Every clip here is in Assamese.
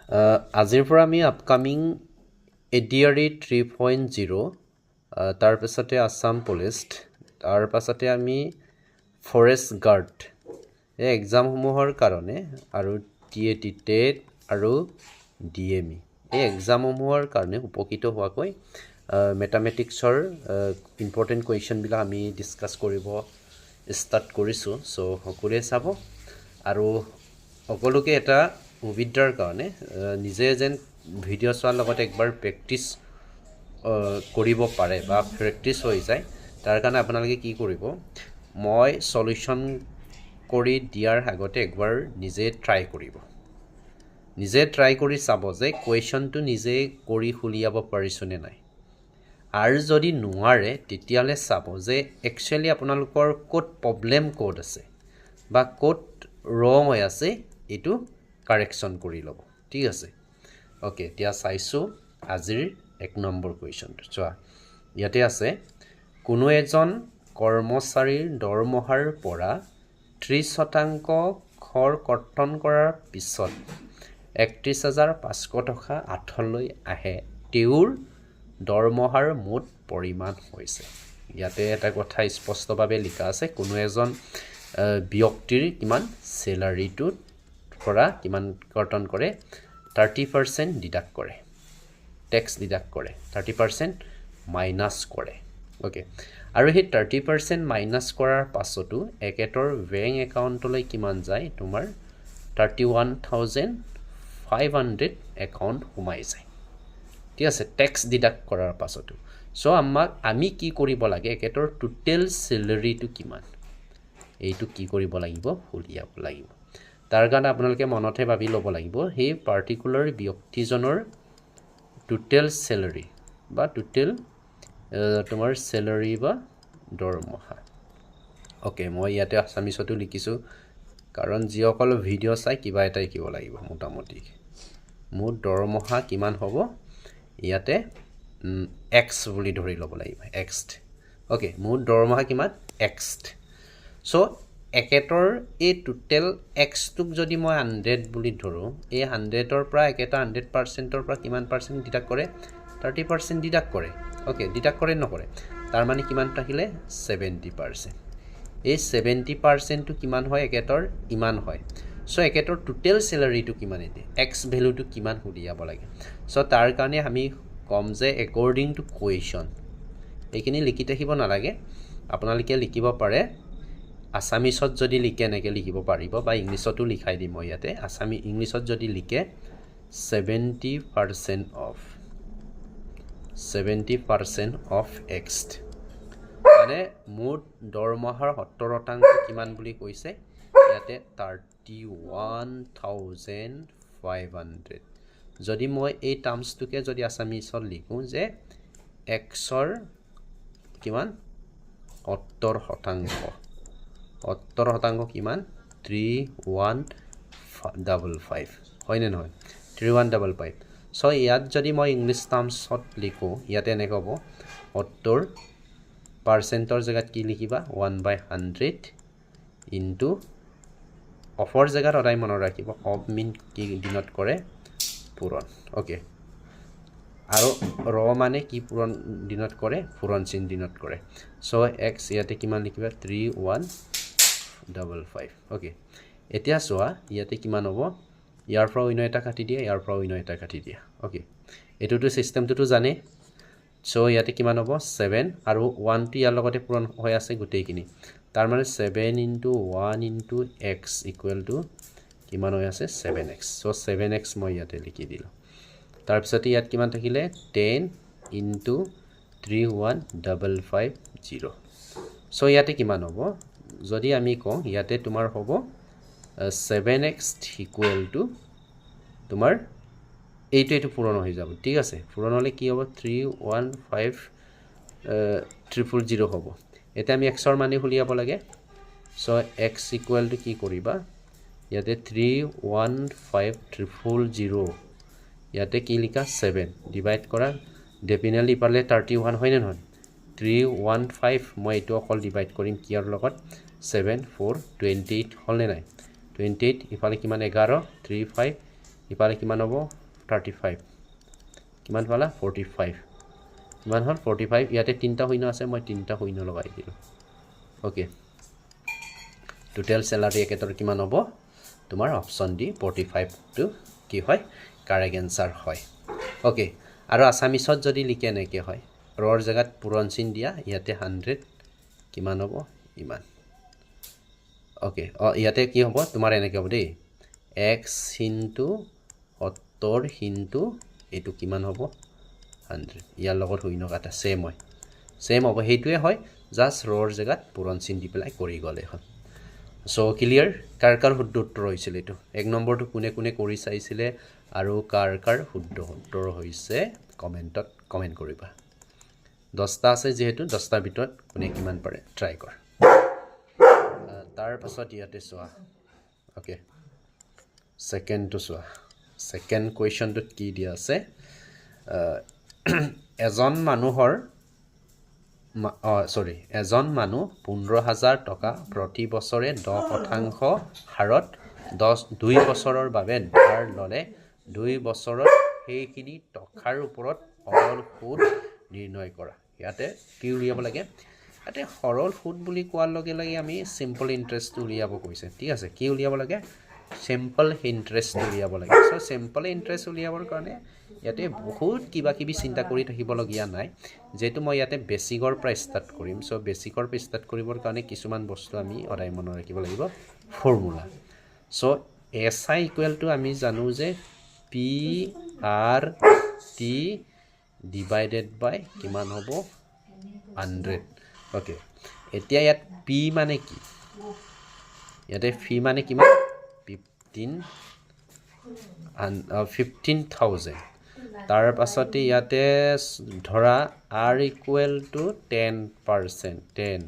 আজিৰ পৰা আমি আপকামিং ADRE 3.0 তাৰ পাছতে আছাম পুলিচ তাৰ পাছতে আমি ফৰেষ্ট গাৰ্ড এই এক্সামসমূহৰ কাৰণে আৰু TAT টেট আৰু DME এই এক্সামসমূহৰ কাৰণে উপকৃত হোৱাকৈ মেথামেটিক্সৰ ইম্পৰ্টেণ্ট কুৱেশ্যনবিলাক আমি ডিছকাছ কৰিব ষ্টাৰ্ট কৰিছোঁ। চ' সকলোৱে চাব আৰু সকলোকে এটা সুবিধাৰ কাৰণে নিজে যেন ভিডিঅ' চোৱাৰ লগতে একবাৰ প্ৰেক্টিছ কৰিব পাৰে বা প্ৰেক্টিছ হৈ যায় তাৰ কাৰণে আপোনালোকে কি কৰিব, মই সলিউশ্যন কৰি দিয়াৰ আগতে একবাৰ নিজে ট্ৰাই কৰিব। নিজে ট্ৰাই কৰি চাব যে কুৱেশ্যনটো নিজে কৰি উলিয়াব পাৰিছোনে নাই। আৰু যদি নোৱাৰে তেতিয়াহ'লে চাব যে একচুৱেলি আপোনালোকৰ ক'ত প্ৰব্লেম ক'ত আছে বা ক'ত ৰং হৈ আছে এইটো কাৰেকশ্যন কৰি ল'ব। ঠিক আছে, অ'কে। এতিয়া চাইছোঁ আজিৰ 1 নম্বৰ কুৱেশ্যনটো। চোৱা ইয়াতে আছে, কোনো এজন কৰ্মচাৰীৰ দৰমহাৰ পৰা 30% খৰ কৰ্তন কৰাৰ পিছত 31,500 টকা হাতলৈ আহে, তেওঁৰ দৰমহাৰ মুঠ পৰিমাণ হৈছে। ইয়াতে এটা কথা স্পষ্টভাৱে লিখা আছে, কোনো এজন ব্যক্তিৰ কিমান চেলাৰীটোত পৰা কিমান কৰ্তন কৰে, 30% ডিডাক্ট কৰে, টেক্স ডিডাক্ট কৰে, 30% মাইনাছ কৰে। অ'কে, আৰু সেই 30% মাইনাছ কৰাৰ পাছতো একেটাৰ বেংক একাউণ্টলৈ কিমান যায়, তোমাৰ 31,500 একাউণ্ট সোমাই যায়। ঠিক আছে, টেক্স ডিডাক্ট কৰাৰ পাছতো। চ' আমি কি কৰিব লাগে, একেটাৰ টোটেল চেলাৰীটো কিমান এইটো কি কৰিব লাগিব, উলিয়াব লাগিব। তাৰ কাৰণে আপোনালোকে মনতে ভাবি ল'ব লাগিব সেই পাৰ্টিকুলাৰ ব্যক্তিজনৰ টোটেল চেলাৰী বা টোটেল তোমাৰ চেলাৰী বা দৰমহা। অ'কে, মই ইয়াতে আছামিছতো লিখিছোঁ কাৰণ যিসকল ভিডিঅ' চাই কিবা এটা শিকিব লাগিব। মোটামুটি মোৰ দৰমহা কিমান হ'ব, ইয়াতে এক্স বুলি ধৰি ল'ব লাগিব, এক্সড। অ'কে, মোৰ দৰমহা কিমান, এক্সড। চ' একেটাৰ এই টোটেল এক্সটোক যদি মই 100 বুলি ধৰোঁ, এই 100ৰ পৰা একেটা 100%ৰ পৰা কিমান পাৰ্চেণ্ট ডিডাক্ট কৰে, 30% ডিডাক্ট কৰে। অ'কে, ডিডাক্ট কৰে নকৰে, তাৰমানে কিমান থাকিলে 70%। এই 70%টো কিমান হয়, একেটাৰ ইমান হয়। চ' একেটাৰ টোটেল চেলাৰীটো কিমান, এতিয়া এক্স ভেলুটো কিমান উলিয়াব লাগে। চ' তাৰ কাৰণে আমি ক'ম যে একৰ্ডিং টু কুৱেশ্যন, এইখিনি লিখি থাকিব নালাগে, আপোনালোকে লিখিব পাৰে। আছামিছত যদি লিখে এনেকৈ লিখিব পাৰিব বা ইংলিছতো লিখাই দিম মই ইয়াতে। ইংলিছত যদি লিখে 70% অফ এক্সড, মানে মোৰ দৰমহাৰ 70% কিমান বুলি কৈছে ইয়াতে 31,500। যদি মই এই টাৰ্মছটোকে যদি আছামিছত লিখোঁ যে এক্সৰ কিমান 70% কিমান 3155, হয়নে নহয়, 3155। চ' ইয়াত যদি মই ইংলিছ টাৰ্মছত লিখোঁ, ইয়াতে এনেকৈ হ'ব 70%ৰ জেগাত কি লিখিবা, 1/100 ইনটু অফৰ জেগাত সদায় মনত ৰাখিব, অফ মিন কি দিনত কৰে, পূৰণ। অ'কে, আৰু মানে কি পূৰণ দিনত কৰে, পূৰণ চিন দিনত কৰে। চ' এক্স ইয়াতে কিমান লিখিবা, 3155। অ'কে, এতিয়া চোৱা ইয়াতে কিমান হ'ব, ইয়াৰ পৰা অন্য এটা কাটি দিয়া, ইয়াৰ পৰা অন্য এটা কাটি দিয়া। অ'কে, এইটোতো ছিষ্টেমটোতো জানে। চ' ইয়াতে কিমান হ'ব, 7 আৰু 1টো ইয়াৰ লগতে পূৰণ হৈ আছে গোটেইখিনি, তাৰমানে 7 × 1 × x ইকুৱেল টু কিমান হৈ আছে, 7x। চ' 7x মই ইয়াতে লিখি দিলোঁ। তাৰপিছতে ইয়াত কিমান থাকিলে, 10 × 31,550। চ' ইয়াতে কিমান হ'ব, যদি আমি কওঁ ইয়াতে তোমাৰ হ'ব 7x ইকুৱেল টু তোমাৰ এইটো পূৰণ হৈ যাব। ঠিক আছে, পূৰণ হ'লে কি হ'ব, 31,500 হ'ব। এতিয়া আমি এক্সৰ মানে উলিয়াব লাগে। চ' এক্স ইকুৱেল টু কি কৰিবা, ইয়াতে 31,500 ইয়াতে কি লিখা, 7 ডিভাইড কৰা, ডেফিনেটলি ইফালে 31 হয়নে নহয়, 315 মই এইটো অকল ডিভাইড কৰিম কিয়াৰ লগত, 7 4 28 হ'লনে নাই, 28 ইফালে কিমান 11, 35 ইফালে কিমান হ'ব 35 কিমান পালা 45 কিমান হ'ল 45 ইয়াতে তিনিটা শূন্য আছে মই তিনিটা শূন্য লগাই দিলোঁ ওকে টোটেল স্যালাৰি একেটাৰ কিমান হ'ব তোমাৰ অপচন ডি 45 টো কি হয় কাৰেক্ট এনসাৰ হয় ওকে আৰু আসামিছত যদি লিখে নেকে হয় ৰৰ জায়গাত পূৰণ চিন দিয়া ইয়াতে 100 কিমান হ'ব ইমান ওকে ইয়াতে কি হ'ব তোমাৰ এনেকে হ'ব দেই x into 70 into এটো কিমান হ'ব 100 ইয়াৰ লগত শূন্য কাটা সেম হ'ব হেইটোৱে হয় জাস্ট ৰৰ জায়গাত পূৰণ চিন দি পেলাই কৰি গলে হয় সো ক্লিয়াৰ কাৰ শুদ্ধ উত্তৰ হৈছিল এটো এক নম্বৰটো কোনে কোনে কৰি চাইছিলে আৰু কাৰ শুদ্ধ উত্তৰ হৈছে কমেন্টত কমেন্ট কৰিবা 10টা আছে যেহেতু 10টাৰ ভিতৰত কোনে কিমান পাৰে ট্ৰাই কৰ তাৰ পাছত ইয়াতে চোৱা ওকে সেকেন্ড টু চোৱা সেকেন্ড কোৱেশ্চনটোত কি দিয়া আছে এজন মানুহৰ এজন মানুহ 15000 টকা প্ৰতি বছৰে 10% হাৰত 2 বছৰৰ বাবে ধাৰ ললে 2 বছৰত সেইখিনি টকাৰ ওপৰত সৰল সুদ নিৰ্ণয় কৰা ইয়াতে কি উলিয়াব লাগে ইয়াতে সৰল সুদ বুলি কোৱাৰ লগে লগে আমি সিম্পল ইন্টাৰেষ্ট উলিয়াব কৈছে ঠিক আছে কি উলিয়াব লাগে সিম্পল ইন্টাৰেষ্ট উলিয়াব লাগে সো সিম্পল ইন্টাৰেষ্ট উলিয়াবৰ কাৰণে ইয়াতে বহুত কিবা কিবি চিন্তা কৰি থাকিব লগিয়া নাই যেটো মই ইয়াতে বেসিকৰ পৰা স্টাৰ্ট কৰিম সো বেসিকৰ পৰা স্টাৰ্ট কৰিবৰ কাৰণে কিছুমান বস্তু আমি অধাই মনত ৰাখিব লাগিব formula so SI equal to আমি জানো যে PRT ডিভাইডেড বাই কিমান হ'ব 100 ওকে এতিয়া ইয়াত P মানে কি ইয়াতে P মানে কিমান 15000 তাৰ পাছতে ইয়াতে ধৰা R ইকুৱেল টু 10% 10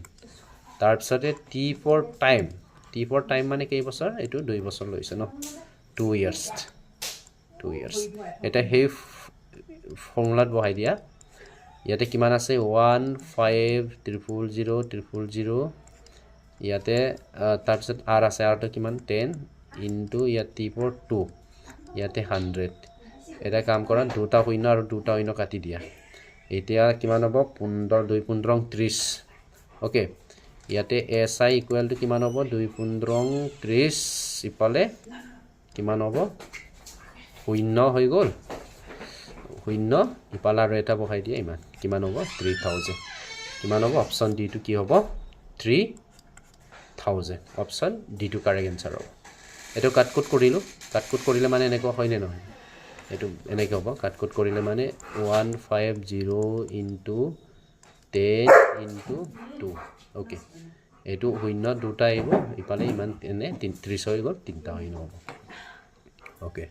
তাৰ পাছতে T for time মানে কেই বছৰ এটো 2 বছৰ লৈছে ন 2 years এটা হে ফৰ্মুলাত বহাই দিয়া ইয়াতে কিমান আছে 1500000 ইয়াতে তাৰ পিছত R আছে R টো কিমান 10 ইনটু ইয়াত T for 2 ইয়াতে 100 এটা কাম কৰা দুটা শূন্য আৰু দুটা শূন্য কাটি দিয়া এতিয়া কিমান হ'ব 15 2 15 30 ওকে ইয়াতে SI ইকুৱেল টু কিমান হ'ব 2 15 30 ইপালে কিমান হ'ব শূন্য হৈ গল শূন্য ইপালে আৰু এটা বহাই দিয়া ইমান কিমান হ'ব 3000 কিমান হ'ব অপচন ডি টু কি হ'ব 3000 অপচন ডি টু কাৰেক্ট আনসাৰ হ'ব এটো কাটকুট কৰিলে মানে এনেকুৱা হয় নে নহয় এটো এনেকৈ হ'ব কাটকুট কৰিলে মানে 150 into 10 into 2 ওকে এটো শূন্য দুটা আহিব ইপালে ইমান এনে 30 হৈ গল তিনটা শূন্য হ'ব ওকে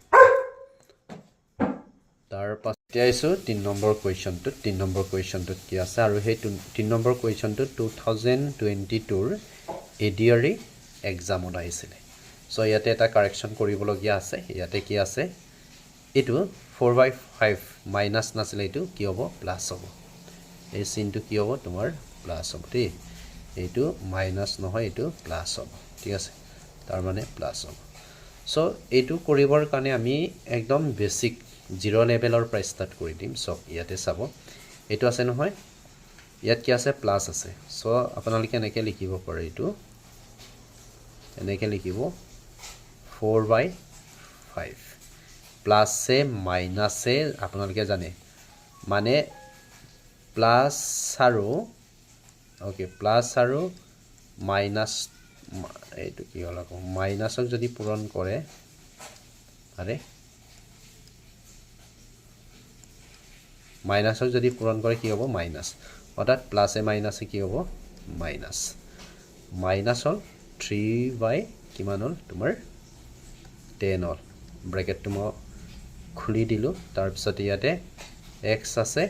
তাৰ পাছতে আইছো 3 নম্বৰ কুৱেশ্চনটোত কি আছে আৰু সেই 3 নম্বৰ কুৱেশ্চনটো 2022 ৰ এডিআৰই এক্সামত আহিছিল সো ইয়াতে এটা কাৰেকচন কৰিবলগিয়া আছে ইয়াতে কি আছে এটো 4/5 মাইনাস নাছিলে এটো কি হ'ব প্লাস হ'ব এই চিনটো কি হ'ব তোমাৰ প্লাস হ'ব ঠিক এটো মাইনাস নহয় এটো প্লাস হ'ব ঠিক আছে তাৰ মানে প্লাস হ'ব সো এটো কৰিবৰ কাৰণে আমি একদম বেসিক জিৰো লেভেলৰ পৰা স্টাৰ্ট কৰি দিম সো ইয়াতে চাব এটো আছে নহয় ইয়াত কি আছে প্লাস আছে সো আপোনালোকে এনেকৈ লিখিব পাৰে এটো এনেকৈ লিখিব 4/5 প্লাস से माइनस से আপোনালোকে জানে মানে প্লাস আৰু ওকে প্লাস আৰু মাইনাস এইটো কি হল আকৌ মাইনাসক যদি পূৰণ কৰে আৰে মাইনাসক যদি পূৰণ কৰে কি হ'ব মাইনাস অৰ্থাৎ প্লাসে মাইনাসে কি হ'ব মাইনাস মাইনাস হল 3 কিমান হল তোমাৰ 10 হল ব্ৰেকেটটো মই খুলি দিলো তাৰ পিছত ইয়াতে x আছে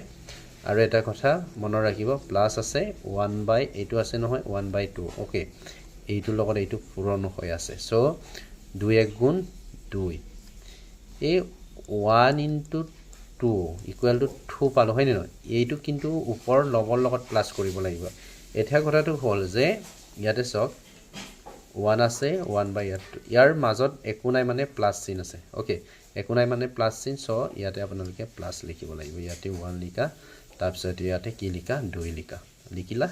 আৰু এটা কথা মনত ৰাখিব প্লাস আছে 1 এইটো আছে নহয় 1/2 ওকে এইটো লগত এইটো পূৰণ হৈ আছে সো 2 1 গুণ 2 এই 1 into 2 equal to 2 পালো হয় নে নহয় এইটো কিন্তু ওপৰ লগৰ লগত প্লাস কৰিব লাগিব এতিয়া কথাটো হ'ল যে ইয়াতে সক 1 আছে 1 বাই ইয়াৰ মাজত একো নাই মানে প্লাছ চিন আছে ওকে একো নাই মানে প্লাছ চিন চ ইয়াতে আপোনালোকে প্লাছ লিখিব লাগিব ইয়াতে 1 লিখা তাৰপিছত ইয়াতে কি লিখা 2 লিখা লিখিলা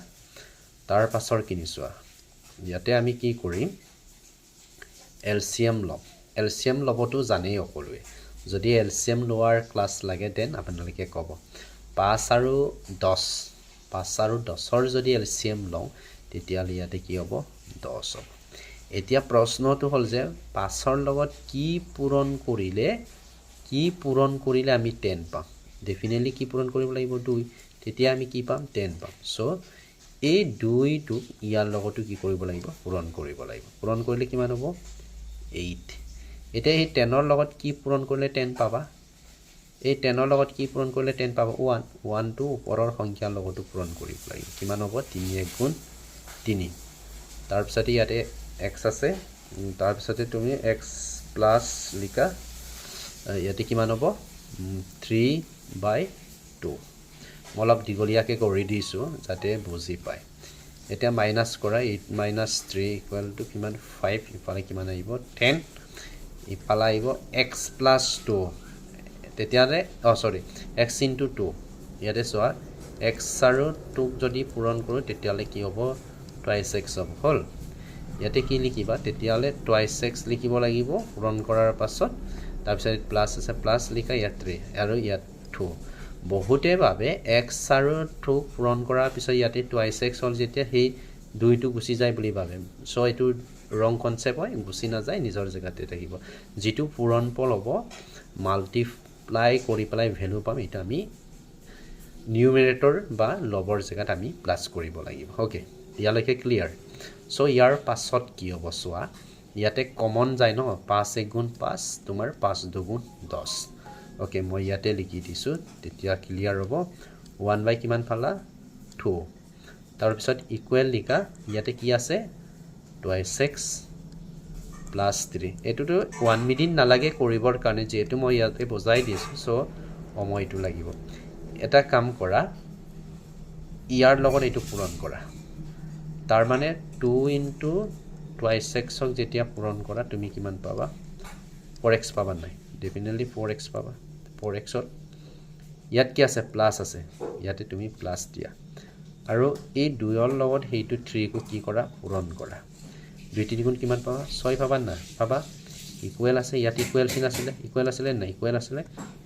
তাৰ পাছৰ কিনি চোৱা ইয়াতে আমি কি কৰিম এলচিএম লম এলচিএম লবটো জানেই সকলোৱে যদি এলচিএম লোৱাৰ ক্লাছ লাগে দেন আপোনালোকে ক'ব 5 আৰু 10 5 আৰু 10ৰ যদি এলচিএম লওঁ তেতিয়াহ'লে ইয়াতে কি হ'ব 10 হ'ব এতিয়া প্ৰশ্নটো হ'ল যে 5ৰ লগত কি পূৰণ কৰিলে আমি 10 পাম ডেফিনেটলি কি পূৰণ কৰিব লাগিব 2 তেতিয়া আমি কি পাম 10 পাম সো এই 2টো ইয়াৰ লগতো কি কৰিব লাগিব পূৰণ কৰিব লাগিব পূৰণ কৰিলে কিমান হ'ব 8 এতিয়া এই 10ৰ লগত কি পূৰণ কৰিলে 10 পাবা এই 10ৰ লগত কি পূৰণ কৰিলে 10 পাবা 1 টো ওপৰৰ সংখ্যাৰ লগতো পূৰণ কৰিব লাগিব কিমান হ'ব 3 1 গুণ 3 তাৰ পিছতে ইয়াতে x আছে তাৰ পিছতে তুমি x প্লাস লিখা ইয়াতে কিমান হ'ব 3/2 মই অলপ দীঘলীয়াকৈ কৰি দিছোঁ যাতে বুজি পায় এতিয়া মাইনাস কৰা 8 - 3 = কিমান 5 ইফালে কিমান আহিব 10 ইফালে আহিব x + 2 তেতিয়ালে সৰি x * 2 ইয়াতে চোৱা x আৰু 2 যদি পূৰণ কৰোঁ তেতিয়ালে কি হ'ব twice x হ'ব হল ইয়াতে কি লিখিবা তেতিয়ালে twice x লিখিব লাগিব পূৰণ কৰাৰ পাছত তাৰ পিছত প্লাস আছে প্লাস লিখা ইয়াত 3 আৰু ইয়াত 2 বহুতে ভাবে x আৰু 2 পূৰণ কৰাৰ পিছত ইয়াতে twice x হ'ল যেতিয়া সেই 2টো গুচি যায় বুলি ভাবে সো এটো ৰং কনসেপ্ট হয় গুচি না যায় নিজৰ জায়গাতে থাকিব যেটো পূৰণ ফল হ'ব মাল্টিপ্লাই কৰি পেলাই ভ্যালু পাম এটা আমি নিউমেৰেটৰ বা লবৰ জায়গাত আমি প্লাস কৰিব লাগিব ওকে ইয়ালৈকে ক্লিয়াৰ সো ইয়াৰ পাছত কি হ'ব চোৱা ইয়াতে কমন যায় ন 5 1 গুণ 5 তোমাৰ 5 2 গুণ 10 ওকে মই ইয়াতে লিখি দিছো তেতিয়া ক্লিয়াৰ হ'ব 1 বাই কিমান পালা 2 তাৰ পিছত ইকুৱেল লিখা ইয়াতে কি আছে twice x plus 3 এটোটো 1 মিনিট নালাগে কৰিবৰ কাৰণে যেটো মই ইয়াতে বুজাই দিছো সো সময়টো লাগিব এটা কাম কৰা ইয়াৰ লগত এটো পূৰণ কৰা তাৰ মানে 2 into twice x ক যেতিয়া পূৰণ কৰা তুমি কিমান পাবা 4x পাবা নাই ডেফিনেটলি 4x পাবা 4x ত ইয়াত কি আছে প্লাস আছে ইয়াতে তুমি প্লাস দিয়া আৰু এই 2ৰ লগত হেইটো 3 কো কি কৰা পূৰণ কৰা 2 3 গুণ কিমান পাবা 6 পাবা না পাবা ইকুৱেল আছে ইয়াত ইকুৱেল চিন আছে ইকুৱেল না ইকুৱেল আছে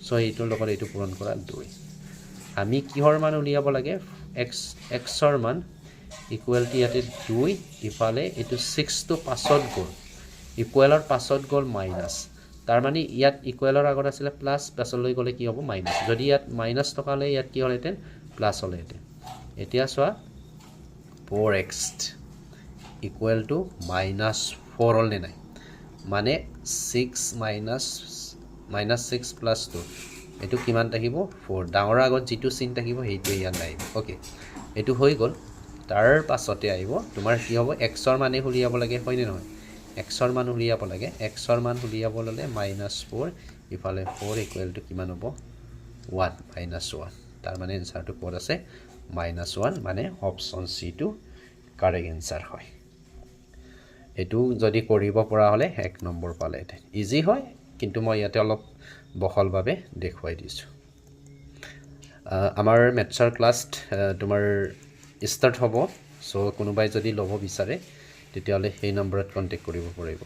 সো এইটোৰ লগত এইটো পূৰণ কৰা 2 আমি কিহৰ মান উলিয়াব লাগে x ৰ মান ইকুৱেল টি ইয়াতে 2 ইফালে এটো 6 টো পাছত গল ইকুৱেলৰ পাছত গল মাইনাস তাৰ মানে ইয়াত ইকুৱেলৰ আগত আছিল প্লাস প্লাসলৈ গলে কি হ'ব মাইনাস যদি ইয়াত মাইনাস টকালে ইয়াত কি হলহেতেন প্লাস হলহেতেন এতিয়া চোৱা 4x ইকুৱেল টু -4 হল নাই মানে 6 -6 plus 2 এটো কিমান থাকিব 4 ডাঙৰ আগত যেটো চিন থাকিব হেইটো ইয়াত নাই ওকে এটো হৈ গল তাৰ পাছতে আহিব তোমাৰ কি হ'ব x ৰ মানে উলিয়াব লাগে হয় নে নহয় x ৰ মান উলিয়াব লাগে x ৰ মান উলিয়াব ললে -4 ইফালে 4 ইকুৱেল টু কিমান হ'ব 1 -1 তাৰ মানে এনসাৰটো কোড আছে -1 মানে অপচন সি টো কাৰেক্ট এনসাৰ হয় এটো যদি কৰিব পৰা হলে 1 নম্বৰ পালে ইজি হয় কিন্তু মই ইয়াতে অলপ বহলভাৱে দেখুৱাই দিছো আমাৰ মেথছৰ ক্লাছ তোমাৰ স্টাৰ্ট হ'ব সো কোনোবাই যদি লব বিচাৰে তেতিয়ালে সেই নম্বৰত কন্টাক্ট কৰিব পাৰিব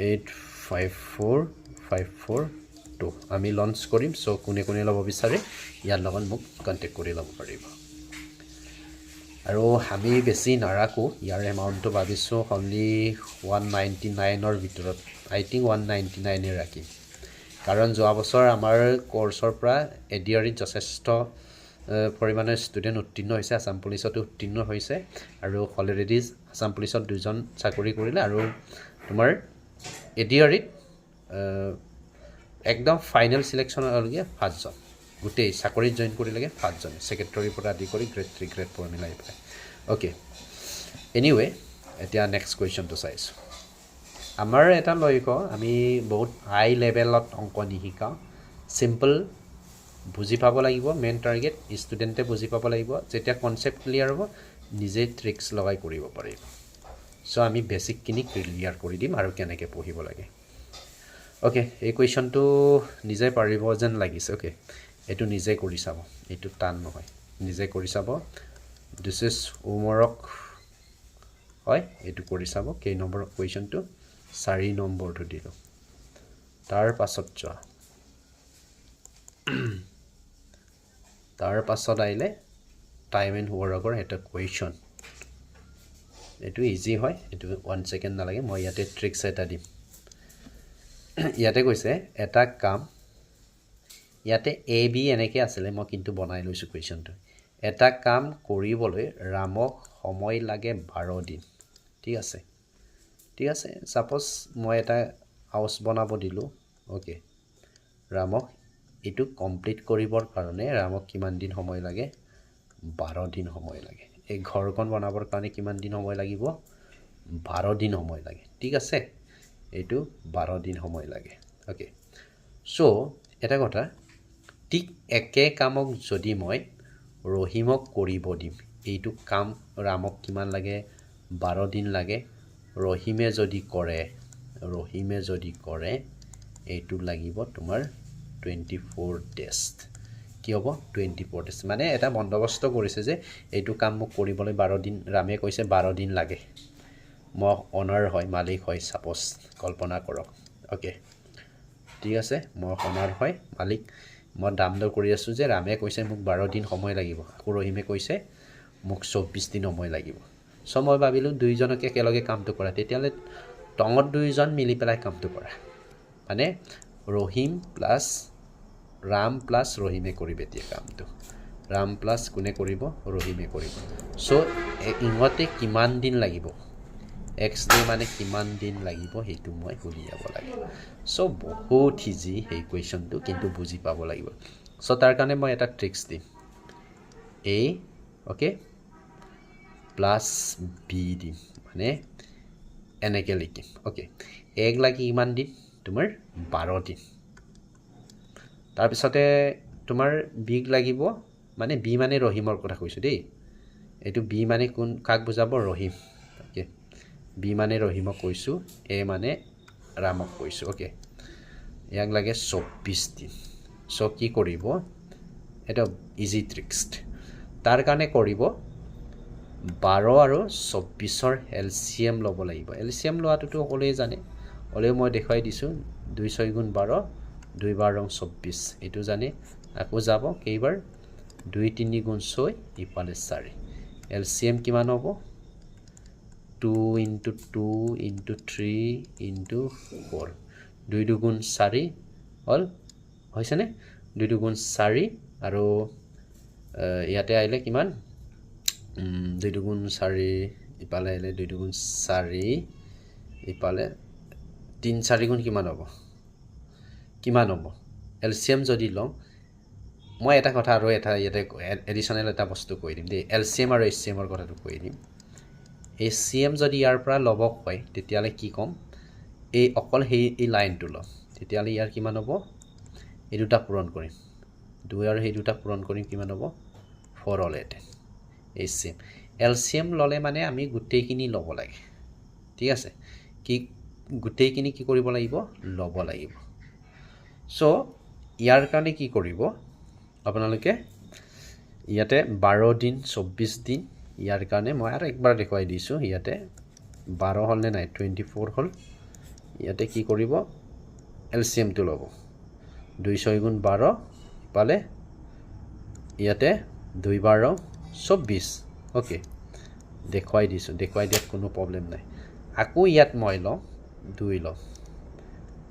854542 আমি লঞ্চ কৰিম সো কোনে কোনে লব বিচাৰে ইয়াৰ লগত মোক কন্টাক্ট কৰি লব পাৰিব আৰু আমি বেছি নাৰাকো ইয়াৰ এমাউন্টটো ভাবিছো অনলি 199 ৰ ভিতৰত আই থিংক 199 এ ৰাখি কাৰণ যোৱা বছৰ আমাৰ কোৰ্সৰ পৰা এডিআৰিত যথেষ্ট পৰিমাণৰ ষ্টুডেন্ট উত্তীৰ্ণ হৈছে আসাম পুলিচতো উত্তীৰ্ণ হৈছে আৰু অলৰেডি আসাম পুলিচত দুজন চাকৰি কৰিলে আৰু তোমাৰ এডিআৰিত একদম ফাইনাল সিলেকশন অলগে 5 জন গুটেই চাকৰি জয়েন কৰিলেগে 5 জন সেক্ৰেটাৰি পৰা আদি কৰি গ্ৰেড 3 গ্ৰেড 4 মিলাই পায় ওকে এনিৱে এতিয়া নেক্সট কোৱেশ্চনটো চাইছো আমাৰ এটা লক্ষ্য আমি বহুত হাই লেভেলত অংক নিহিকা সিম্পল বুজি পাব লাগিব মেইন টাৰ্গেট ষ্টুডেন্টে বুজি পাব লাগিব যেতিয়া কনসেপ্ট ক্লিয়াৰ হ'ব নিজে ট্ৰিক্স লগাই কৰিব পাৰিব সো আমি বেসিকখিনি ক্লিয়াৰ কৰি দিম আৰু কেনেকৈ পঢ়িব লাগে ওকে এই কুৱেশ্যনটো নিজে পাৰিব যেন লাগিছে ওকে এইটো নিজে কৰি চাব এইটো টান নহয় নিজে কৰি চাব দিছ ইজ হোমৱৰ্ক হয় এইটো কৰি চাব কেই নম্বৰ কুৱেশ্যনটো 4 নম্বৰটো দিলোঁ তাৰ পাছত যোৱা তাৰ পাছত আহিলে টাইম এণ্ড ৱৰ্কৰ এটা কুৱেশ্যন এইটো ইজি হয় এইটো 1 সেকেন্ড নালাগে মই ইয়াতে ট্ৰিক্স এটা দিম ইয়াতে কৈছে এটা কাম ইয়াতে এ বি এনেকৈ আছিলে মই কিন্তু বনাই লৈছোঁ কুৱেশ্যনটো এটা কাম কৰিবলৈ ৰামক সময় লাগে 12 দিন ঠিক আছে সাপোজ মই এটা হাউচ বনাব দিলোঁ ওকে ৰামক এইটো কমপ্লিট কৰিবৰ কাৰণে ৰামক কিমান দিন সময় লাগে 12 দিন সময় লাগে এই ঘৰখন বনাবৰ কাৰণে কিমান দিন সময় লাগিব 12 দিন সময় লাগে ঠিক আছে এইটো 12 দিন সময় লাগে ওকে সো এটা কথা ঠিক একে কামক যদি মই ৰহিমক কৰিব দিম এইটো কাম ৰামক কিমান লাগে 12 দিন লাগে ৰহিমে যদি কৰে এইটো লাগিব তোমাৰ 24 ডেজ কি হ'ব 24 ডেজ মানে এটা বন্দবস্ত কৰিছে যে এইটো কাম মোক কৰিবলৈ 12 দিন ৰামে কৈছে 12 দিন লাগে মই অনাৰ হয় মালিক হয় সাপোজ কল্পনা কৰক ওকে ঠিক আছে মই অনাৰ হয় মালিক মই দাম দৰ কৰি আছোঁ যে ৰামে কৈছে মোক 12 দিন সময় লাগিব আকৌ ৰহিমে কৈছে মোক 24 দিন সময় লাগিব সো মই ভাবিলোঁ দুইজনকে একেলগে কামটো কৰা তেতিয়ালে টঙত দুইজন মিলি পেলাই কামটো কৰা মানে ৰহিম প্লাস ৰাম প্লাস ৰহিমে কৰিব এতিয়া কামটো ৰাম প্লাস কোনে কৰিব ৰহিমে কৰিব সো ইহঁতে কিমান দিন লাগিব এক্স ডে মানে কিমান দিন লাগিব সেইটো মই উলিয়াব লাগে সো বহুত ইজি এই কুৱেশ্যনটো কিন্তু বুজি পাব লাগিব সো তাৰ কাৰণে মই এটা ট্ৰিক্স দিম এ ওকে প্লাস বি দিম মানে এনেকৈ লিখিম ওকে এক লাগি ইমান দিন তোমাৰ 12 দিন তাৰপিছতে তোমাৰ বিগ লাগিব মানে বি মানে ৰহিমৰ কথা কৈছোঁ দেই এইটো বি মানে কোন কাক বুজাব ৰহিম ওকে বি মানে ৰহিমক কৈছোঁ এ মানে ৰামক কৈছোঁ ওকে ইয়াক লাগে 24 দিন সো কি কৰিব এটা ইজি ট্ৰিক্স তাৰ কাৰণে কৰিব 12 আৰু 24ৰ এলচিএম ল'ব লাগিব এলচিএম লোৱাটোতো সকলোৱে জানে হ'লেও মই দেখুৱাই দিছোঁ 2 6 গুণ 12 2 12 24 এইটো জানে আকৌ যাব কেইবাৰ 2 3 গুণ 6 ইফালে 4 এলচিএম কিমান হ'ব 2 into 2 into 3 into 4 2 দুগুণ 4 হ'ল হৈছেনে 2 দুগুণ 4 আৰু ইয়াতে আহিলে কিমান 2 দুগুণ 4 ইফালে আহিলে 2 দুগুণ 4 ইফালে 3 4 গুণ কিমান হ'ব এলচিএম যদি লওঁ মই এটা কথা আৰু এটা ইয়াতে এডিশনাল এটা বস্তু কৈ দিম দেই এলচিএম আৰু এইচচিএমৰ কথাটো কৈ দিম এইচচিএম যদি ইয়াৰ পৰা ল'ব হয় তেতিয়ালে কি ক'ম এই অকল এই লাইনটো ল'ম তেতিয়ালে ইয়াৰ কিমান হ'ব এই দুটা পূৰণ কৰিম 2 আৰু এই দুটা পূৰণ কৰিম কিমান হ'ব 4 হ'ল এতে এইচচিএম এলচিএম ল'লে মানে আমি গোটেইখিনি ল'ব লাগে ঠিক আছে কি গোটেইখিনি কি কৰিব লাগিব ল'ব লাগিব সো ইয়াৰ কাৰণে কি কৰিব আপোনালোকে ইয়াতে 12 দিন 24 দিন ইয়াৰ কাৰণে মই আৰু একবাৰ দেখুৱাই দিছোঁ ইয়াতে 12 হ'ল নে নাই 24 হ'ল ইয়াতে কি কৰিব এলচিএমটো ল'ব 2 6 গুণ 12 ইফালে ইয়াতে 2 12 24 ওকে দেখুৱাই দিছোঁ দেখুৱাই দিয়াত কোনো প্ৰব্লেম নাই আকৌ ইয়াত মই লওঁ 2 লওঁ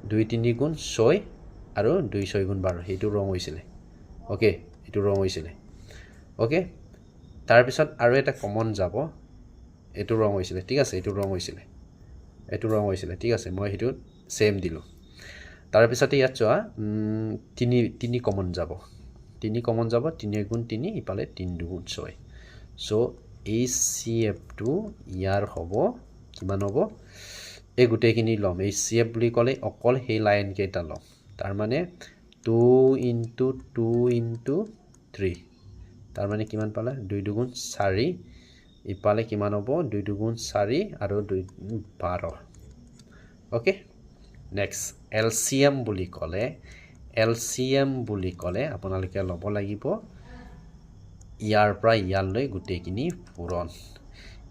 2 3 গুণ 6 আৰু 2 6 গুণ 12 সেইটো ৰং হৈছিলে ওকে এইটো ৰং হৈছিলে ওকে তাৰপিছত আৰু এটা কমন যাব এইটো ৰং হৈছিলে ঠিক আছে এইটো ৰং হৈছিলে ঠিক আছে মই সেইটো সেম দিলোঁ তাৰপিছতে ইয়াত চোৱা 3 কমন যাব 3 গুণ 3 ইফালে 3 দুগুণ 6 সো এইচচিএফটো ইয়াৰ হ'ব কিমান হ'ব এই গোটেইখিনি ল'ম এইচচিএফ বুলি ক'লে অকল সেই লাইন কেইটা ল'ম তাৰ মানে 2 into 2 into 3 তাৰ মানে কিমান পালা 2 দুগুণ 4 ইফালে কিমান হ'ব 2 2 4 আৰু 2 12 ওকে নেক্সট এলচিএম বুলি ক'লে আপোনালোকে ল'ব লাগিব ইয়াৰ পৰা ইয়ালৈ গোটেইখিনি পূৰণ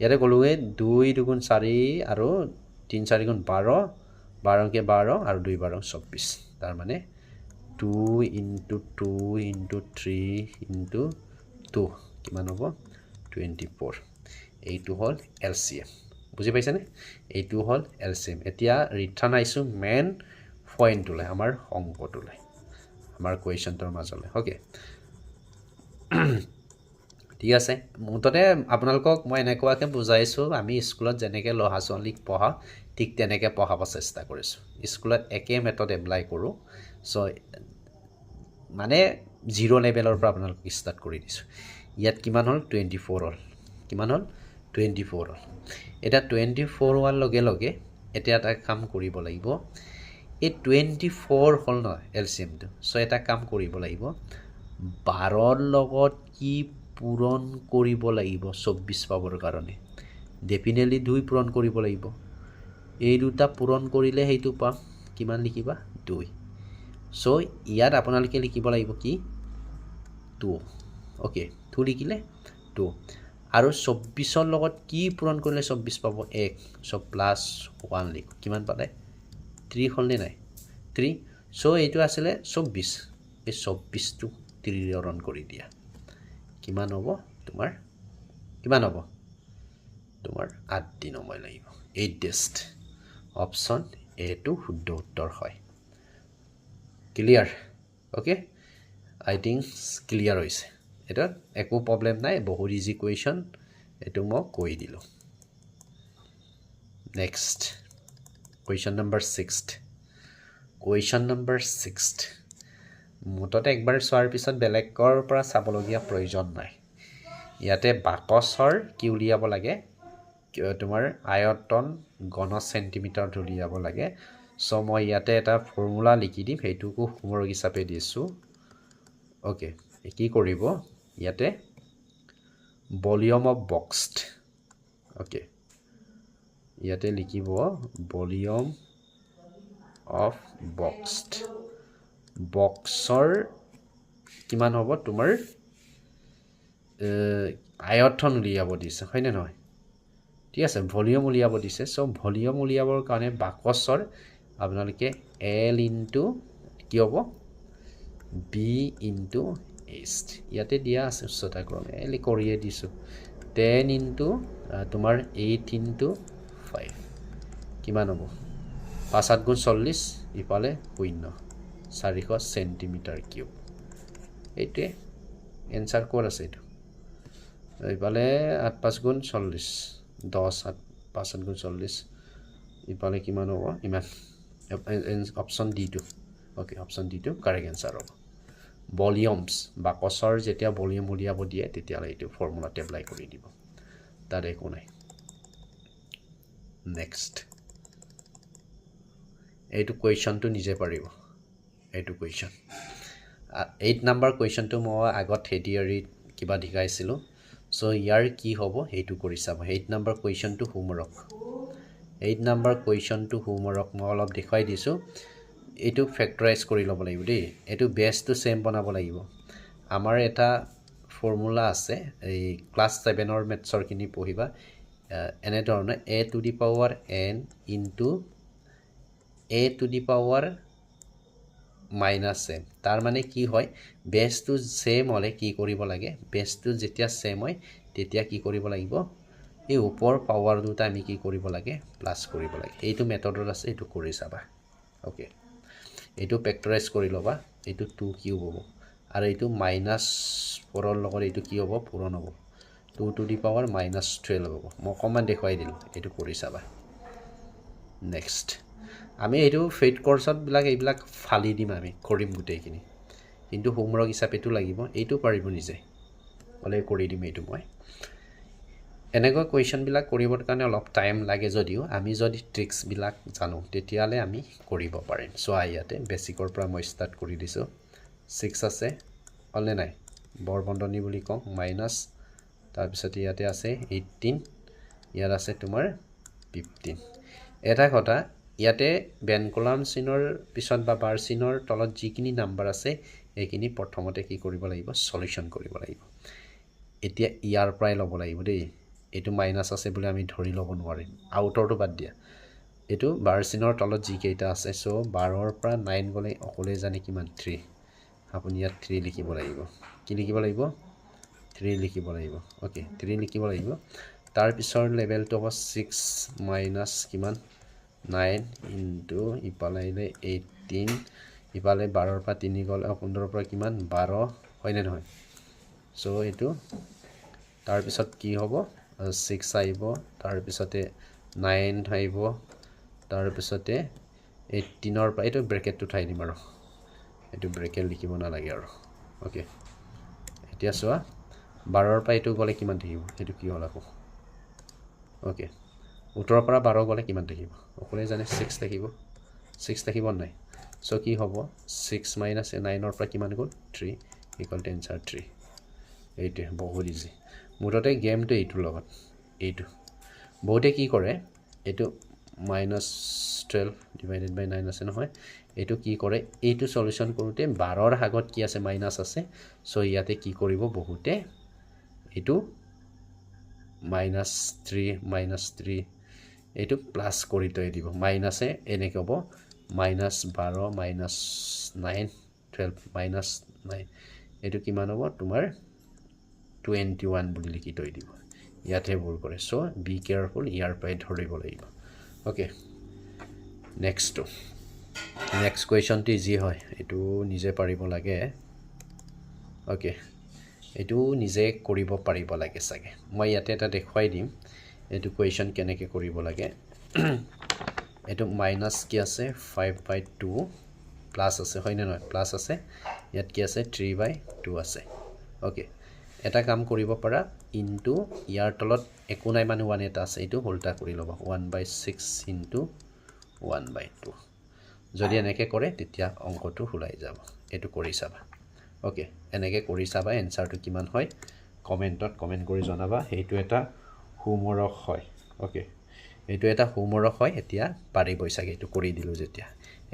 ইয়াতে ক'লোৱে 2 2 4 আৰু 3 4 12 12 কে 12 আৰু 2 12 24 তাৰ মানে 2 into 2 into 3 into 2 কিমান হ'ব 24 এইটো হ'ল এলচিএম বুজি পাইছানে এইটো হ'ল এলচিএম এতিয়া ৰিটাৰ্ণ আইছো মেইন পইণ্টটোলৈ আমাৰ অংকটোলৈ আমাৰ কুৱেশ্যনটোৰ মাজলৈ ওকে ঠিক আছে মুঠতে আপোনালোকক মই এনেকুৱাকৈ বুজাইছোঁ আমি স্কুলত যেনেকৈ ল'ৰা ছোৱালীক পঢ়া ঠিক তেনেকৈ পঢ়াব চেষ্টা কৰিছোঁ স্কুলত একে মেথড এপ্লাই কৰোঁ চ' মানে 0 লেভেলৰ পৰা আপোনালোকক ষ্টাৰ্ট কৰি দিছোঁ ইয়াত কিমান হ'ল 24 হ'ল কিমান হ'ল 24 হ'ল এটা 24 হোৱাৰ লগে লগে এতিয়া এটা কাম কৰিব লাগিব এই 24 হ'ল ন এলচিএমটো চ' এটা কাম কৰিব লাগিব 12ৰ লগত কি পূৰণ কৰিব লাগিব 24 পাবৰ কাৰণে ডেফিনেটলি 2 পূৰণ কৰিব লাগিব এই দুটা পূৰণ কৰিলে সেইটো পাম কিমান লিখিবা 2 চ' ইয়াত আপোনালোকে লিখিব লাগিব কি 2 ওকে 2 লিখিলে 2 আৰু 24ৰ লগত কি পূৰণ কৰিলে 24 পাব 1 চ' প্লাছ 1 লিখ কিমান পালে 3 হ'লনে নাই 3 চ' এইটো আছিলে 24 এই 24টো 3 ৰন কৰি দিয়া কিমান হ'ব তোমাৰ কিমান হ'ব তোমাৰ 8 দিন সময় লাগিব 8 days অপশ্যন এটো শুদ্ধ উত্তৰ হয় clear okay I think clear হৈছে এটা একো প্ৰবলেম নাই বহুত ইজি কুৱেশ্যন এটো মই কৈ দিলোঁ নেক্সট কুৱেশ্যন নম্বৰ 6 মুঠতে একবাৰ চোৱাৰ পিছত বেলেগৰ পৰা চাবলগীয়া প্ৰয়োজন নাই ইয়াতে বাকচৰ কি উলিয়াব লাগে তোমাৰ আয়তন ঘন চেণ্টিমিটাৰ উলিয়াব লাগে চ' মই ইয়াতে এটা ফৰ্মুলা লিখি দিম সেইটোকো হোমৱৰ্ক হিচাপে দিছোঁ ওকে কি কৰিব ইয়াতে ভলিউম অফ বক্সড ওকে ইয়াতে লিখিব ভলিউম অফ বক্সড বক্সৰ কিমান হ'ব তোমাৰ আয়তন উলিয়াব দিছে হয়নে নহয় ঠিক আছে ভলিউম উলিয়াব দিছে চ' ভলিউম উলিয়াবৰ কাৰণে বাকচৰ আপোনালোকে L ইনটু কি হ'ব B ইনটু H ইয়াতে দিয়া আছে উচ্চতা ক্ৰমে L কৰিয়ে দিছোঁ 10 ইনটু তোমাৰ 8 ইনটু 5 কিমান হ'ব 5 7 গুণ 40 ইফালে 0 400 চেণ্টিমিটাৰ কিউব এইটোৱে এনচাৰ ক'ত আছে এইটো ইফালে 8 5 গুণ 40 10 5 7 গুণ 40 ইফালে কিমান হ'ব ইমান option D2 okay option D2 correct answer হ'ব ভলিউমছ বাকচৰ যেতিয়া ভলিউম উলিয়াব দিয়ে তেতিয়ালে এইটো ফৰ্মুলাত এপ্লাই কৰি দিব তাত একো নাই নেক্সট এইটো কুৱেশ্যনটো নিজে পাৰিব এইটো কুৱেশ্যন 8 নম্বৰ কুৱেশ্যনটো মই আগত হেডিয়াৰিত কিবা দেখাইছিলোঁ চ' ইয়াৰ কি হ'ব এইটো কৰি চাব 8 নম্বৰ কুৱেশ্যনটো হোমৱৰ্ক 8 নম্বৰ কুৱেশ্যনটো হোমৱৰ্ক মই অলপ দেখুৱাই দিছোঁ এইটো ফেক্টৰাইজ কৰি ল'ব লাগিব দেই এইটো বেছটো সেম বনাব লাগিব আমাৰ এটা ফৰ্মুলা আছে এই ক্লাছ 7ৰ মেথছৰখিনি পঢ়িবা এনে ধৰণে a to the power n into a to the power minus m তাৰ মানে কি হয় বেছটো সেম হ'লে কি কৰিব লাগে বেছটো যেতিয়া সেম হয় তেতিয়া কি কৰিব লাগিব এই ওপৰ পাৱাৰ দুটা আমি কি কৰিব লাগে প্লাস কৰিব লাগে এইটো মেথডত আছে এইটো কৰি চাবা ওকে এইটো ফেক্টৰাইজ কৰি ল'বা এইটো 2 কিউব হ'ব আৰু এইটো -4 ৰ লগত এইটো কি হ'ব পূৰণ হ'ব 2 to the power -12 হ'ব মই অকমান দেখুৱাই দিলোঁ এইটো কৰি চাবা নেক্সট আমি এইটো ফেইট কোৰ্সত এইবিলাক ফালি দিম আমি কৰিম গোটেইখিনি কিন্তু হোমৱৰ্ক হিচাপেটো লাগিব এইটো পাৰিব নিজে বলে কৰি দিম এইটো মই এনেকৈ কুৱেশ্যনবিলাক কৰিবৰ কাৰণে অলপ টাইম লাগে যদিও আমি যদি ট্ৰিক্সবিলাক জানো তেতিয়ালে আমি কৰিব পাৰিম চ' ইয়াতে বেসিকৰ পৰা মই ষ্টাৰ্ট কৰি দিছোঁ 6 আছে অলনে নাই বৰবন্ধনী বুলি কওঁ মাইনাছ তাৰপিছত ইয়াতে আছে 18 ইয়াত আছে তোমাৰ 15 এটা কথা ইয়াতে বেন কলাম চিনৰ পিছত বা বাৰ চিনৰ তলত যিখিনি নাম্বাৰ আছে এইখিনি প্ৰথমতে কি কৰিব লাগিব সলিউশন কৰিব লাগিব এতিয়া ইয়াৰ পৰাই ল'ব লাগিব দেই এইটো মাইনাস আছে বুলি আমি ধৰি ল'ব নোৱাৰিম আউটৰটো বাদ দিয়া এইটো বাৰ চিনৰ তলত যি কেইটা আছে সো 12ৰ পৰা 9 গলে অকলে জানি কিমান 3 আপুনি ইয়াত 3 লিখিব লাগিব কি লিখিব লাগিব 3 লিখিব লাগিব ওকে 3 লিখিব লাগিব তাৰ পিছৰ লেভেলটো হ'ব 6 মাইনাস কিমান 9 ইনটু ইপালে 18 ইপালে 12ৰ পৰা 3 গলে 15ৰ পৰা কিমান 12 হয় নে নহয় সো এটো তাৰ পিছত কি হ'ব 6 আহিব তাৰ পিছতে 9 আহিব তাৰ পিছতে 18ৰ পৰা এটো ব্ৰেকেট উঠাই দিম আৰু এটো ব্ৰেকেট লিখিব না লাগে আৰু ওকে এতিয়া চোৱা 12ৰ পৰা এটো গলে কিমান থাকিব এটো কি হ'ল আকৌ ওকে 18ৰ পৰা 12 গলে কিমান থাকিব অকলে জানে 6 থাকিব 6 থাকিব নাই সো কি হ'ব 6 মাইনাস 9ৰ পৰা কিমান গল 3 ইকুৱেল টু এনসাৰ 3 এইটো বহুত ইজি মুঠতে গেমটো এইটোৰ লগত এইটো বহুতে কি কৰে এইটো -12 ডিভাইডেড বাই 9 আছে নহয় এইটো কি কৰে এইটো সলিউশন কৰোতে 12ৰ আগত কি আছে মাইনাস আছে সো ইয়াতে কি কৰিব বহুতে এইটো -3 এইটো প্লাস কৰি তৈ দিব মাইনাসে এনেকে হ'ব -12 -9 12 -9 এইটো কিমান হ'ব তোমাৰ 21 বুলি লিখি তৈ দিব ইয়াতে ভুল কৰে সো বি কেয়াৰফুল ইয়াৰ পৰাই ধৰিব লাগিব ওকে নেক্সট কুৱেশ্যনটো ইজি হয় এটো নিজে পাৰিব লাগে ওকে এটো নিজে কৰিব পাৰিব লাগে সাগে মই ইয়াতে এটা দেখুৱাই দিম এটো কুৱেশ্যন কেনেকৈ কৰিব লাগে এটো মাইনাস কি আছে 5/2 প্লাস আছে হয় না নহয় প্লাস আছে ইয়াত কি আছে 3/2 আছে ওকে এটা কাম কৰিব পাৰা ইনটু ইয়াৰ তলত একো নাই মানে 1 এটা আছে এটো উল্টা কৰি লবা 1/6 ইনটু 1/2 যদি এনেকে কৰে তেতিয়া অংকটো ওলাই যাব এটো কৰি চাবা ওকে এনেকে কৰি চাবা এনসাৰটো কিমান হয় কমেন্টত কমেন্ট কৰি জনাবা এইটো এটা হোমৱৰ্ক হয় ওকে এইটো এটা হোমৱৰ্ক হয় এতিয়া পাৰিবই সাগে এটো কৰি দিলো যেতিয়া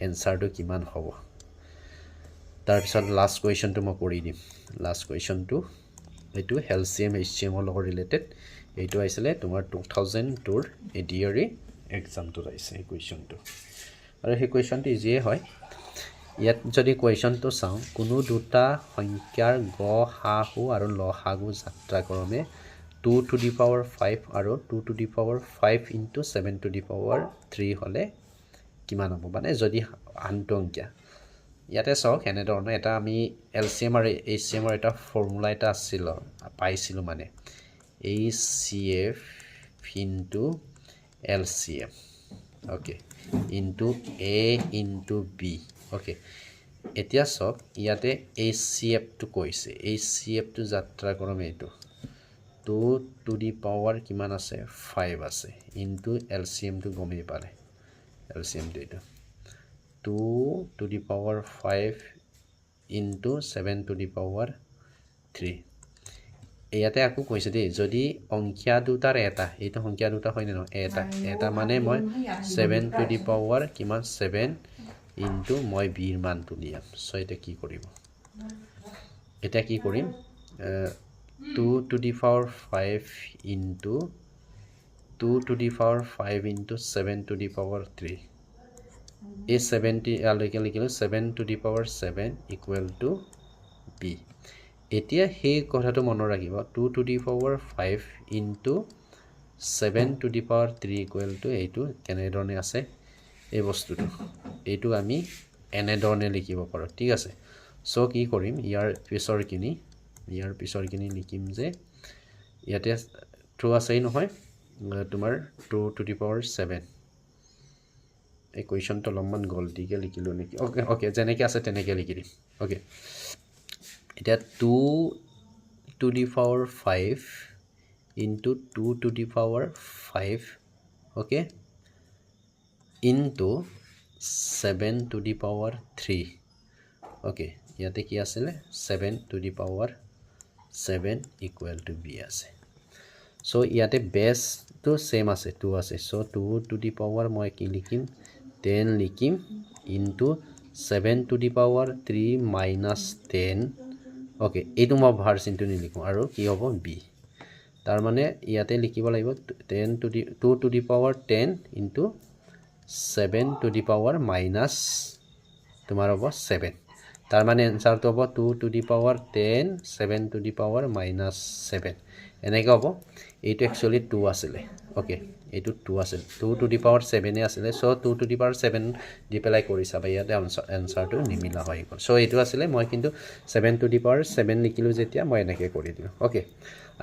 এনসাৰটো কিমান হ'ব তাৰ পিছত লাষ্ট কুৱেশ্যনটো মই কৰি দিম লাষ্ট কুৱেশ্যনটো এইটো এলচিএম এইচচিএম ৰ লগত ৰিলেটেড এইটো আইছিলে তোমাৰ 2002 ৰ এডিআৰই এক্সামটো আইছে এই কুৱেশ্যনটো আৰু এই কুৱেশ্যনটো ইজিয়ে হয় ইয়াত যদি কুৱেশ্যনটো চাও কোনো দুটা সংখ্যাৰ গসাগু আৰু লসাগু যাত্ৰাক্ৰমে 2 to the power 5 আৰু 2 to the power 5 into 7 to the power 3 হলে কিমান হ'ব মানে যদি আনটো অংকিয়া ইয়াতে চাওক এনে ধৰণৰ এটা আমি এলচিএম আৰু এইচচিএম ৰ এটা ফৰ্মুলা এটা আছিল পাইছিল মানে HCF into LCM okay into A into B okay এতিয়া চাওক ইয়াতে HCF টো কৈছে HCF টো যাত্ৰাক্ৰম এইটো 2 to the power কিমান আছে 5 আছে into LCM টো গমেই পালে LCM টো এইটো 2 to the power 5 into 7 to the power 3 ইয়াতে আকো কৈছে দেই যদি সংখ্যা দুটাৰ এটা এইটো সংখ্যা দুটা হয় না এটা মানে মই 7 to the power কিমান 7 into মই b ৰ মানটো দিয়াম সো এটা কি কৰিব এটা কি কৰিম 2 to the power 5 into 2 to the power 5 into 7 to the power 3 a 70 আলৈকে লিখিলো 7 to the power 7 equal to b এতিয়া সেই কথাটো মনত ৰাখিব 2 to the power 5 into 7 to the power 3 equal to এইটো কেনে ধৰণে আছে এই বস্তুটো এইটো আমি এনে ধৰণে লিখিব পাৰো ঠিক আছে সো কি কৰিম ইয়াৰ পিছৰখিনি লিখিম যে ইয়াতে ট্ৰু আছে নহয় তোমাৰ 2 to the power 7 এই কুৱেশ্যনটো অলপমান গলতিকে লিখিলো নেকি ওকে যেনেকৈ আছে তেনেকৈ লিখি দিম ওকে এটা 2 to the power 5 into 2 to the power 5 okay into 7 to the power 3 okay ইয়াতে কি আছিল 7 to the power 7 equal to b আছে সো ইয়াতে বেছটো সেম আছে 2 আছে সো 2 টু দি পাৱাৰ মই কি লিখিম 10 লিখিম into 7 to the power 3 minus 10 okay এইটো মই ভাৰ্চ ইনটু নিলিখো আৰু কি হ'ব বি তাৰ মানে ইয়াতে লিখিব লাগিব 10 to the 2 to the power 10 into 7 to the power minus তোমাৰ হ'ব 7 তাৰ মানে এনসাৰটো হ'ব 2 to the power 10 7 to the power minus 7 এনেকৈ হ'ব এইটো একচুয়ালি 2 আছিলে ওকে এইটো 2 আছিল 2 টু দি পাৱাৰ 7 এ আছিলে সো 2 টু দি পাৱাৰ 7 দি পেলাই কৰি চাবা ইয়াতে এনসাৰটো নিমিলা হৈ গ'ল সো এইটো আছিলে মই কিন্তু 7 টু দি পাৱাৰ 7 লিখিলো যেতিয়া মই এনেকৈ কৰি দিলো okay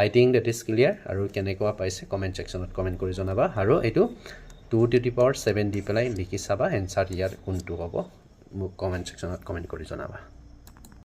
I think that is clear আৰু কেনেকুৱা পাইছে কমেন্ট সেকশনত কমেন্ট কৰি জনাবা আৰু এইটো 2 টু দি পাৱাৰ 7 দি পেলাই লিখি চাবা এনসাৰ ইয়াৰ কোনটো হ'ব মোক কমেন্ট সেকশনত কমেন্ট কৰি জনাবা